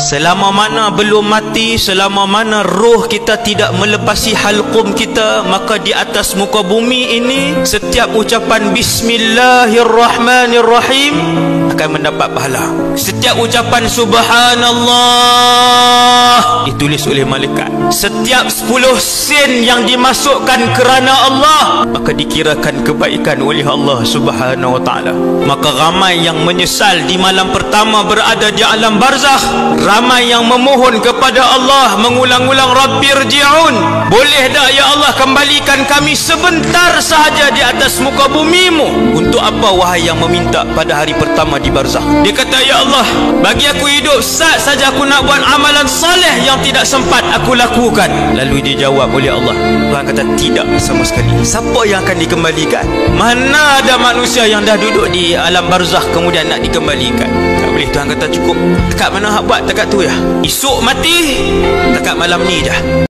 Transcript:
selama mana belum mati, selama mana roh kita tidak melepasi halqum kita, maka di atas muka bumi ini setiap ucapan Bismillahirrahmanirrahim akan mendapat pahala. Setiap ucapan Subhanallah ditulis oleh malaikat. Setiap 10 sen yang dimasukkan kerana Allah, maka dikirakan kebaikan oleh Allah Subhanahu wa ta'ala. Maka ramai yang menyesal di malam pertama berada di alam barzakh, ramai yang memohon kepada Allah mengulang-ulang, Rabbirji'un, boleh tak ya Allah kembalikan kami sebentar sahaja di atas muka bumimu. Untuk apa wahai yang meminta pada hari pertama di barzakh? Dia kata, ya Allah, bagi aku hidup saat saja aku nak buat amalan saleh yang tidak sempat aku lakukan. Lalu dijawab oleh Allah, Tuhan kata tidak sama sekali. Siapa yang akan dikembalikan? Mana ada manusia yang dah duduk di alam barzakh kemudian nak dikembalikan? Tak boleh. Tuhan kata cukup. Dekat mana hak buat dekat tu ya. Esok mati, dekat malam ni dah.